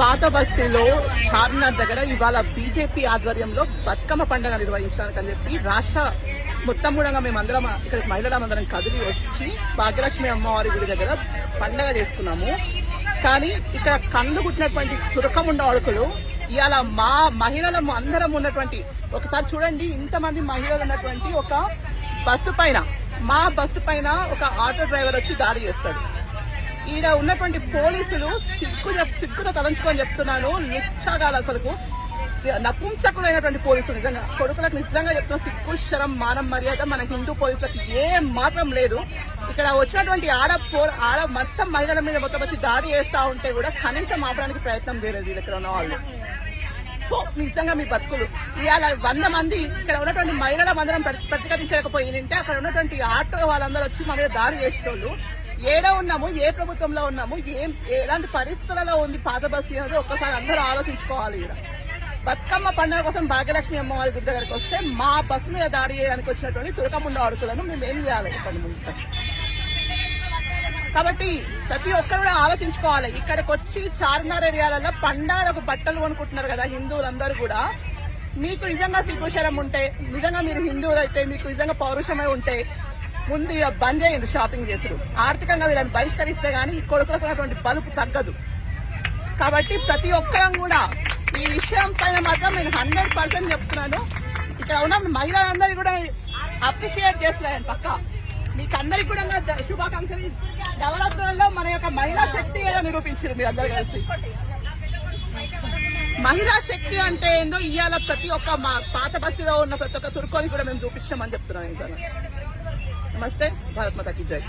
పాత బస్తీలో చార్మినార్ దగ్గర ఇవాళ బీజేపీ ఆధ్వర్యంలో బతుకమ్మ పండుగ నిర్వహించడానికి అని చెప్పి రాష్ట్ర మొత్తం కూడా మేమందరం ఇక్కడ మహిళలందరం కదిలి వచ్చి భాగ్యలక్ష్మి అమ్మవారి గుడి దగ్గర పండుగ చేసుకున్నాము. కానీ ఇక్కడ కళ్ళు పుట్టినటువంటి తురకముండ అడుకులు ఇవాళ మా మహిళలు అందరం ఉన్నటువంటి ఒకసారి చూడండి, ఇంతమంది మహిళలు ఉన్నటువంటి ఒక బస్సు పైన మా బస్సు పైన ఒక ఆటో డ్రైవర్ వచ్చి దాడి చేస్తాడు. ఈడ ఉన్నటువంటి పోలీసులు సిగ్గుతో తలంచుకొని చెప్తున్నాను, నిచ్చాగాలు అసలుకు నపుంసకులైనటువంటి పోలీసులు నిజంగా కొడుకులకు నిజంగా చెప్తున్నా, సిగ్గు శరం మానం మర్యాద మన హిందూ పోలీసులకు ఏం మాత్రం లేదు. ఇక్కడ వచ్చినటువంటి ఆడ మొత్తం మహిళల మీద మొత్తం వచ్చి దాడి చేస్తా ఉంటే కూడా కనీసం ఆపడానికి ప్రయత్నం చేయలేదు వీళ్ళు ఇక్కడ ఉన్న వాళ్ళు. నిజంగా మీ బతుకులు ఇవాళ 100 మంది ఇక్కడ ఉన్నటువంటి మహిళల మందరం ప్రతిఘటించకపోయింటే అక్కడ ఉన్నటువంటి ఆటో వాళ్ళందరూ వచ్చి మా మీద దాడి చేసేటోళ్ళు. ఏడా ఉన్నాము, ఏ ప్రభుత్వంలో ఉన్నాము, ఎలాంటి పరిస్థితులలో ఉంది పాత బస్తీ అనేది ఒక్కసారి అందరూ ఆలోచించుకోవాలి. ఇక్కడ బతుకమ్మ పండుగ కోసం భాగ్యలక్ష్మి అమ్మవారి గుడి దగ్గరికి వస్తే మా బస్సు మీద దాడి చేయడానికి వచ్చినటువంటి తురకముండ అడుకులను మేము ఏం చేయాలి ఇప్పటి ముందు. కాబట్టి ప్రతి ఒక్కరు కూడా ఆలోచించుకోవాలి. ఇక్కడికి వచ్చి చార్మినార్ ఏరియాలలో పండాలకు బట్టలు కొనుక్కుంటున్నారు కదా హిందువులందరూ కూడా. మీకు నిజంగా సిగ్గుశరం ఉంటే, నిజంగా మీరు హిందువులు అయితే, మీకు నిజంగా పౌరుషమై ఉంటే ముందు బంద్ చేయండి షాపింగ్ చేసుడు. ఆర్థికంగా వీళ్ళని బహిష్కరిస్తే గానీ ఈ కొడుకులకు ఉన్నటువంటి బలుపు తగ్గదు. కాబట్టి ప్రతి ఒక్కరం కూడా ఈ విషయం పైన మాత్రం నేను 100% చెప్తున్నాను. ఇక్కడ ఉన్న మహిళలందరూ కూడా అప్రిషియేట్ చేస్తున్నాను పక్క. మీకు అందరికి కూడా శుభాకాంక్షలు. నవరాత్రులలో మన యొక్క మహిళా శక్తి ఏదో నిరూపించారు మీరు అందరు కలిసి. మహిళా శక్తి అంటే ఏందో ఇవాళ ప్రతి ఒక్క పాత బస్సులో ఉన్న ప్రతి ఒక్క తుర్కోని కూడా మేము చూపించామని చెప్తున్నాం. ఇంకా నమస్తే, భారత్ మాతా కీ జై.